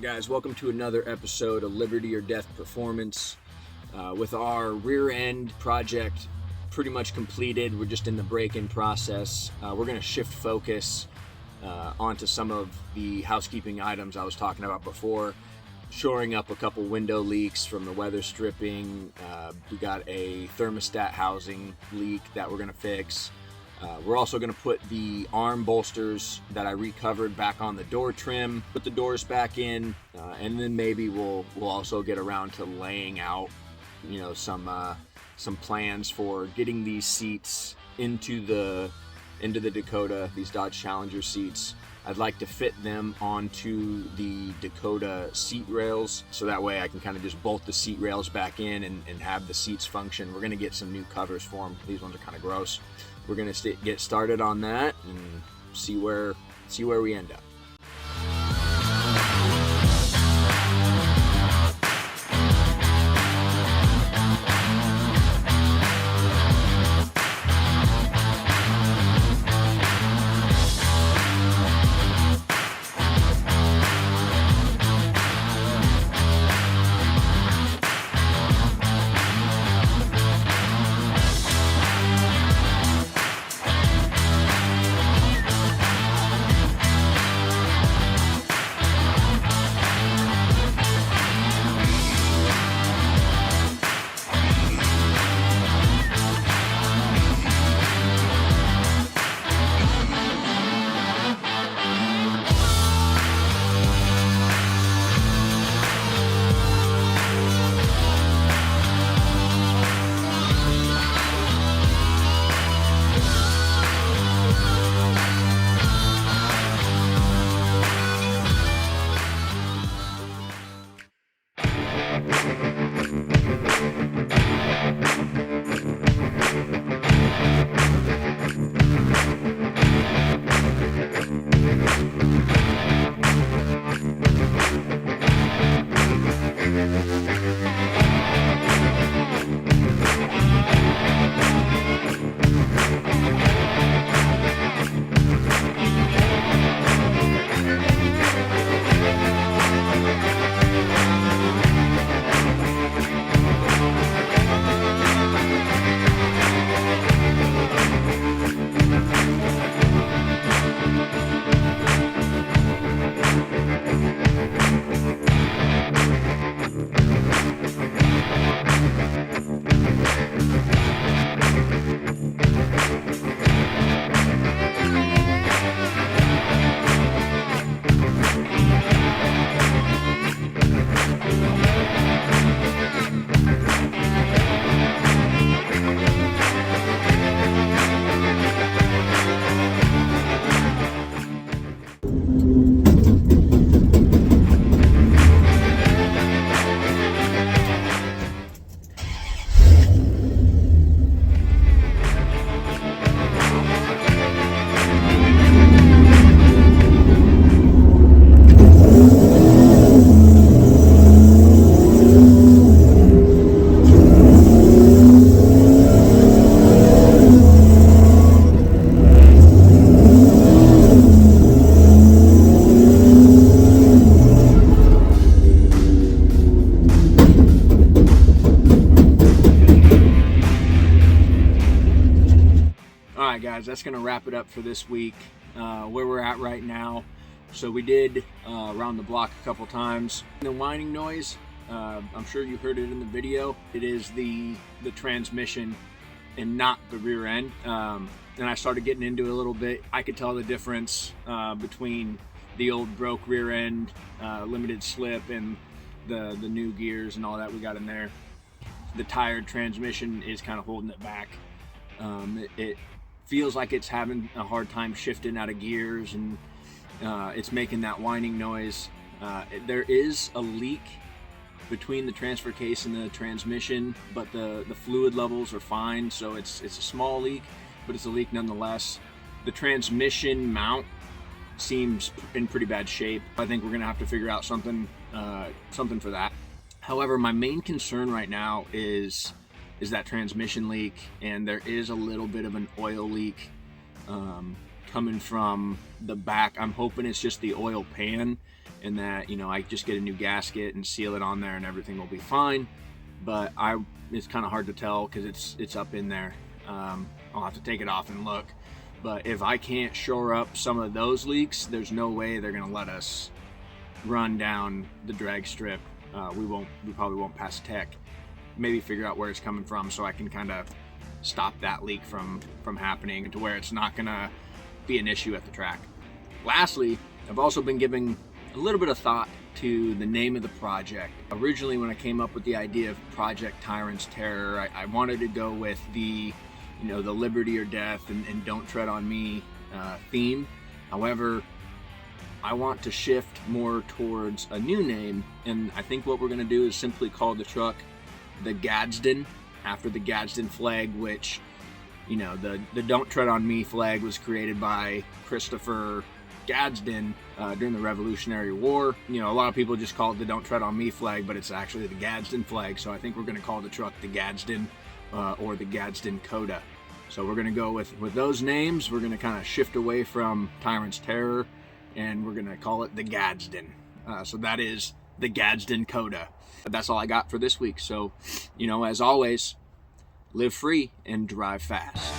Guys, welcome to another episode of Liberty or Death Performance. With our rear end project pretty much completed, we're just in the break-in process. We're going to shift focus onto some of the housekeeping items I was talking about before. Shoring up a couple window leaks from the weather stripping. We got a thermostat housing leak that we're going to fix. We're also going to put the arm bolsters that I recovered back on the door trim, put the doors back in, and then maybe we'll also get around to laying out, some plans for getting these seats into the Dakota, these Dodge Challenger seats. I'd like to fit them onto the Dakota seat rails, so that way I can kind of just bolt the seat rails back in and have the seats function. We're going to get some new covers for them. These ones are kind of gross. We're going to get started on that and see where we end up. Guys, that's going to wrap it up for this week, where we're at right now. So we did around the block a couple times. The whining noise, I'm sure you heard it in the video. It is the transmission and not the rear end. And I started getting into it a little bit. I could tell the difference between the old broke rear end, limited slip, and the new gears and all that we got in there. The tired transmission is kind of holding it back. It feels like it's having a hard time shifting out of gears, and it's making that whining noise. There is a leak between the transfer case and the transmission, but the fluid levels are fine, so it's a small leak, but it's a leak nonetheless. The transmission mount seems in pretty bad shape. I think we're gonna have to figure out something for that. However, my main concern right now is that transmission leak, and there is a little bit of an oil leak coming from the back. I'm hoping it's just the oil pan, and that, you know, I just get a new gasket and seal it on there and everything will be fine. But it's kind of hard to tell because it's up in there. I'll have to take it off and look. But if I can't shore up some of those leaks, there's no way they're gonna let us run down the drag strip. We probably won't pass tech. Maybe figure out where it's coming from so I can kind of stop that leak from happening to where it's not gonna be an issue at the track. Lastly, I've also been giving a little bit of thought to the name of the project. Originally, when I came up with the idea of Project Tyrants Terror, I wanted to go with the, you know, the Liberty or Death and Don't Tread on Me theme. However, I want to shift more towards a new name, and I think what we're going to do is simply call the truck the Gadsden, after the Gadsden flag, which, you know, the Don't Tread on Me flag was created by Christopher Gadsden during the Revolutionary War. You know, a lot of people just call it the Don't Tread on Me flag, but it's actually the Gadsden flag. So I think we're going to call the truck the Gadsden or the Gadsden Dakota. So we're going to go with those names. We're going to kind of shift away from Tyrants Terror, and we're going to call it the Gadsden. So that is the Gadsden Dakota. That's all I got for this week. So, you know, as always, live free and drive fast.